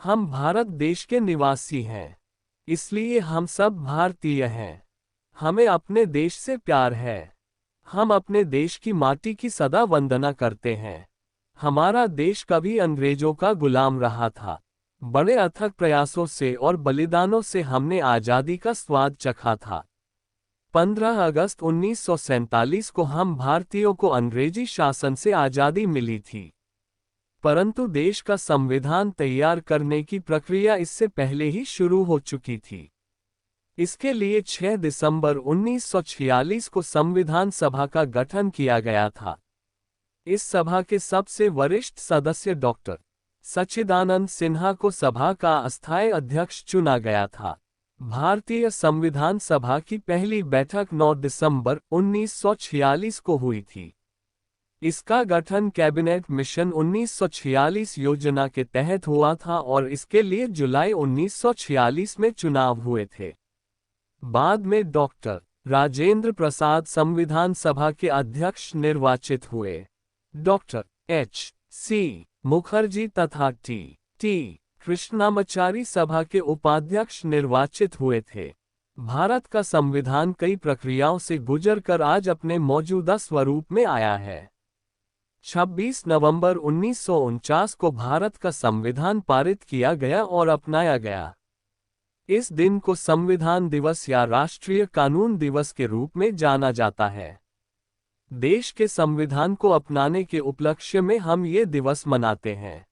हम भारत देश के निवासी हैं, इसलिए हम सब भारतीय हैं। हमें अपने देश से प्यार है। हम अपने देश की माटी की सदा वंदना करते हैं। हमारा देश कभी अंग्रेजों का गुलाम रहा था। बड़े अथक प्रयासों से और बलिदानों से हमने आज़ादी का स्वाद चखा था। 15 अगस्त 1947 को हम भारतीयों को अंग्रेजी शासन से आज़ादी मिली थी। परंतु देश का संविधान तैयार करने की प्रक्रिया इससे पहले ही शुरू हो चुकी थी। इसके लिए 6 दिसंबर 1946 को संविधान सभा का गठन किया गया था। इस सभा के सबसे वरिष्ठ सदस्य डॉक्टर सच्चिदानंद सिन्हा को सभा का अस्थायी अध्यक्ष चुना गया था। भारतीय संविधान सभा की पहली बैठक 9 दिसंबर 1946 को हुई थी। इसका गठन कैबिनेट मिशन 1946 योजना के तहत हुआ था और इसके लिए जुलाई 1946 में चुनाव हुए थे। बाद में डॉक्टर राजेंद्र प्रसाद संविधान सभा के अध्यक्ष निर्वाचित हुए। Doctor H.C. मुखर्जी तथा T. कृष्णामाचारी सभा के उपाध्यक्ष निर्वाचित हुए थे। भारत का संविधान कई प्रक्रियाओं से गुजरकर आज अपने मौजूदा स्वरूप में आया है। 26 नवंबर 1949 को भारत का संविधान पारित किया गया और अपनाया गया। इस दिन को संविधान दिवस या राष्ट्रीय कानून दिवस के रूप में जाना जाता है। देश के संविधान को अपनाने के उपलक्ष्य में हम ये दिवस मनाते हैं।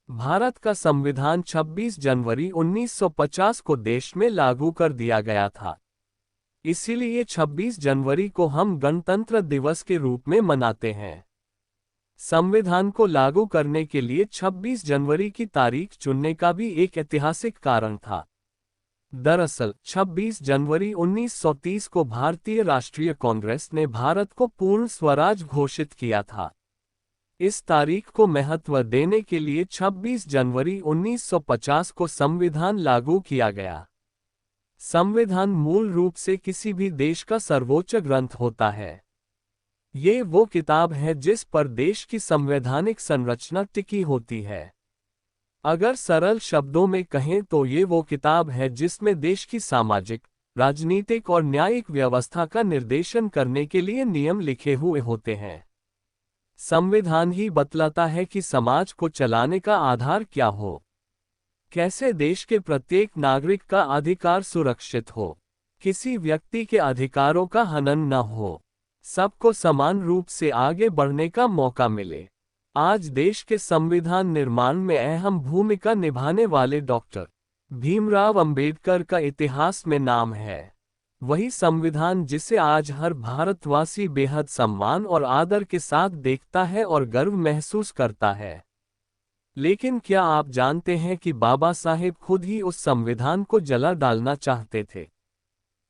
भारत का संविधान 26 जनवरी 1950 को देश में लागू कर दिया गया था। इसीलिए 26 जनवरी को हम गणतंत्र दिवस के रूप में मनाते हैं। संविधान को लागू करने के लिए 26 जनवरी की तारीख चुनने का भी एक ऐतिहासिक कारण था। दरअसल 26 जनवरी 1930 को भारतीय राष्ट्रीय कांग्रेस ने भारत को पूर्ण स्वराज घोषित किया था। इस तारीख को महत्व देने के लिए 26 जनवरी 1950 को संविधान लागू किया गया। संविधान मूल रूप से किसी भी देश का सर्वोच्च ग्रंथ होता है। ये वो किताब है जिस पर देश की संवैधानिक संरचना टिकी होती है। अगर सरल शब्दों में कहें तो ये वो किताब है जिसमें देश की सामाजिक, राजनीतिक और न्यायिक व्यवस्था का निर्देशन करने के लिए नियम लिखे हुए होते हैं। संविधान ही बतलाता है कि समाज को चलाने का आधार क्या हो, कैसे देश के प्रत्येक नागरिक का अधिकार सुरक्षित हो, किसी व्यक्ति के अधिकारों का हनन न हो, सबको समान रूप से आगे बढ़ने का मौका मिले। आज देश के संविधान निर्माण में अहम भूमिका निभाने वाले डॉक्टर भीमराव अंबेडकर का इतिहास में नाम है। वही संविधान जिसे आज हर भारतवासी बेहद सम्मान और आदर के साथ देखता है और गर्व महसूस करता है। लेकिन क्या आप जानते हैं कि बाबा साहेब खुद ही उस संविधान को जला डालना चाहते थे?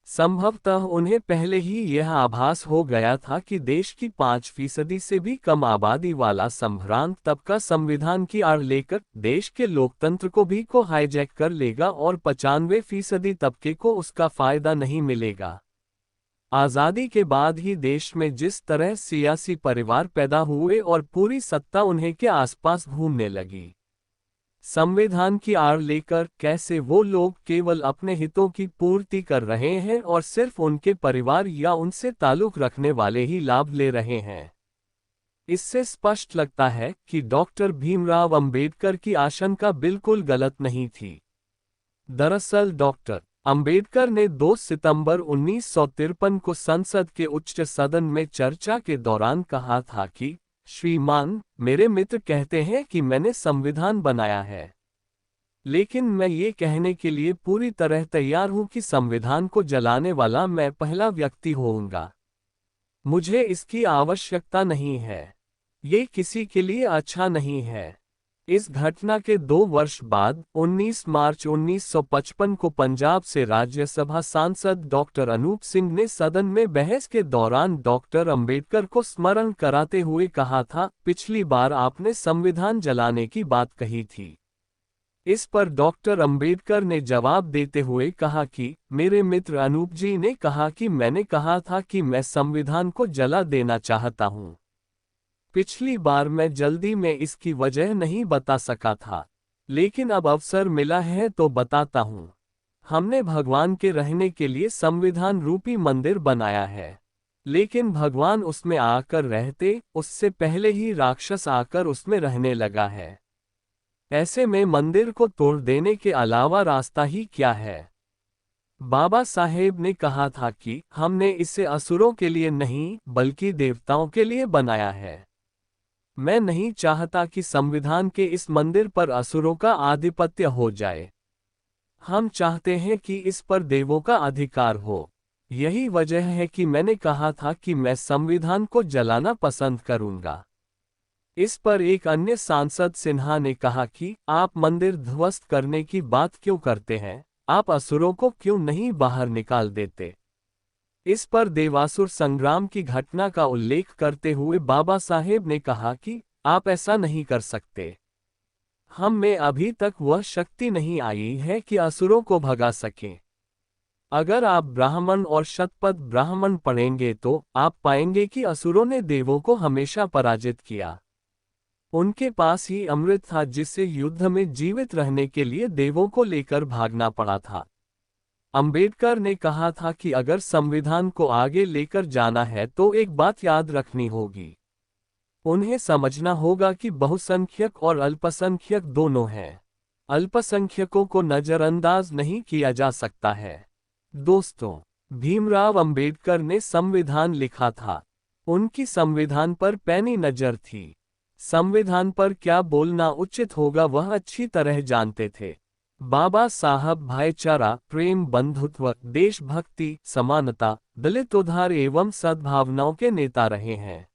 संभवतः उन्हें पहले ही यह आभास हो गया था कि देश की 5% से भी कम आबादी वाला संभ्रांत तबका संविधान की आड़ लेकर देश के लोकतंत्र को भी हाईजैक कर लेगा और 95% तबके को उसका फायदा नहीं मिलेगा। आज़ादी के बाद ही देश में जिस तरह सियासी परिवार पैदा हुए और पूरी सत्ता उन्हें के आसपास घूमने लगी, संविधान की आड़ लेकर कैसे वो लोग केवल अपने हितों की पूर्ति कर रहे हैं और सिर्फ उनके परिवार या उनसे ताल्लुक रखने वाले ही लाभ ले रहे हैं। इससे स्पष्ट लगता है कि डॉक्टर भीमराव अंबेडकर की आशंका बिल्कुल गलत नहीं थी। दरअसल डॉक्टर अंबेडकर ने 2 सितंबर 1953 को संसद के उच्च सदन में चर्चा के दौरान कहा था कि श्रीमान, मेरे मित्र कहते हैं कि मैंने संविधान बनाया है, लेकिन मैं ये कहने के लिए पूरी तरह तैयार हूं कि संविधान को जलाने वाला मैं पहला व्यक्ति होऊंगा। मुझे इसकी आवश्यकता नहीं है। ये किसी के लिए अच्छा नहीं है। इस घटना के 2 वर्ष बाद 19 मार्च 1955 को पंजाब से राज्यसभा सांसद डॉक्टर अनूप सिंह ने सदन में बहस के दौरान डॉक्टर अंबेडकर को स्मरण कराते हुए कहा था, पिछली बार आपने संविधान जलाने की बात कही थी। इस पर डॉक्टर अंबेडकर ने जवाब देते हुए कहा कि मेरे मित्र अनूप जी ने कहा कि मैंने कहा था कि मैं संविधान को जला देना चाहता हूँ। पिछली बार मैं जल्दी में इसकी वजह नहीं बता सका था। लेकिन अब अवसर मिला है तो बताता हूँ। हमने भगवान के रहने के लिए संविधान रूपी मंदिर बनाया है। लेकिन भगवान उसमें आकर रहते, उससे पहले ही राक्षस आकर उसमें रहने लगा है। ऐसे में मंदिर को तोड़ देने के अलावा रास्ता ही क्या है? बाबा साहेब ने कहा था कि हमने इसे असुरों के लिए नहीं बल्कि देवताओं के लिए बनाया है। मैं नहीं चाहता कि संविधान के इस मंदिर पर असुरों का आधिपत्य हो जाए। हम चाहते हैं कि इस पर देवों का अधिकार हो। यही वजह है कि मैंने कहा था कि मैं संविधान को जलाना पसंद करूंगा। इस पर एक अन्य सांसद सिन्हा ने कहा कि आप मंदिर ध्वस्त करने की बात क्यों करते हैं, आप असुरों को क्यों नहीं बाहर निकाल देते? इस पर देवासुर संग्राम की घटना का उल्लेख करते हुए बाबा साहेब ने कहा कि आप ऐसा नहीं कर सकते। हम में अभी तक वह शक्ति नहीं आई है कि असुरों को भगा सकें। अगर आप ब्राह्मण और शतपथ ब्राह्मण पढ़ेंगे तो आप पाएंगे कि असुरों ने देवों को हमेशा पराजित किया। उनके पास ही अमृत था जिससे युद्ध में जीवित रहने के लिए देवों को लेकर भागना पड़ा था। अंबेडकर ने कहा था कि अगर संविधान को आगे लेकर जाना है तो एक बात याद रखनी होगी। उन्हें समझना होगा कि बहुसंख्यक और अल्पसंख्यक दोनों हैं। अल्पसंख्यकों को नजरअंदाज नहीं किया जा सकता है। दोस्तों, भीमराव अंबेडकर ने संविधान लिखा था। उनकी संविधान पर पैनी नजर थी। संविधान पर क्या बोलना उचित होगा वह अच्छी तरह जानते थे। बाबा साहब भाईचारा, प्रेम, बंधुत्व, देशभक्ति, समानता, दलित उद्धार एवं सद्भावनाओं के नेता रहे हैं।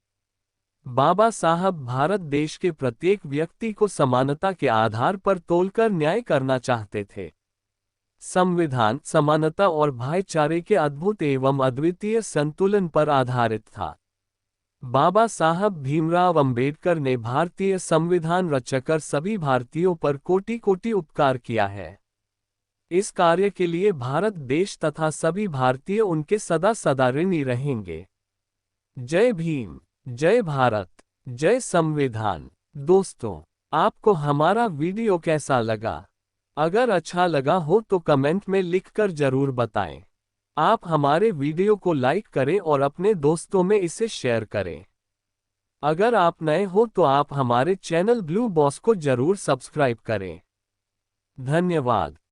बाबा साहब भारत देश के प्रत्येक व्यक्ति को समानता के आधार पर तोलकर न्याय करना चाहते थे। संविधान समानता और भाईचारे के अद्भुत एवं अद्वितीय संतुलन पर आधारित था। बाबा साहब भीमराव अंबेडकर ने भारतीय संविधान रचकर सभी भारतीयों पर कोटि कोटि उपकार किया है। इस कार्य के लिए भारत देश तथा सभी भारतीय उनके सदा सदा ऋणी रहेंगे। जय भीम, जय भारत, जय संविधान। दोस्तों, आपको हमारा वीडियो कैसा लगा? अगर अच्छा लगा हो तो कमेंट में लिखकर जरूर बताएं। आप हमारे वीडियो को लाइक करें और अपने दोस्तों में इसे शेयर करें। अगर आप नए हो तो आप हमारे चैनल ब्लू बॉस को जरूर सब्सक्राइब करें। धन्यवाद।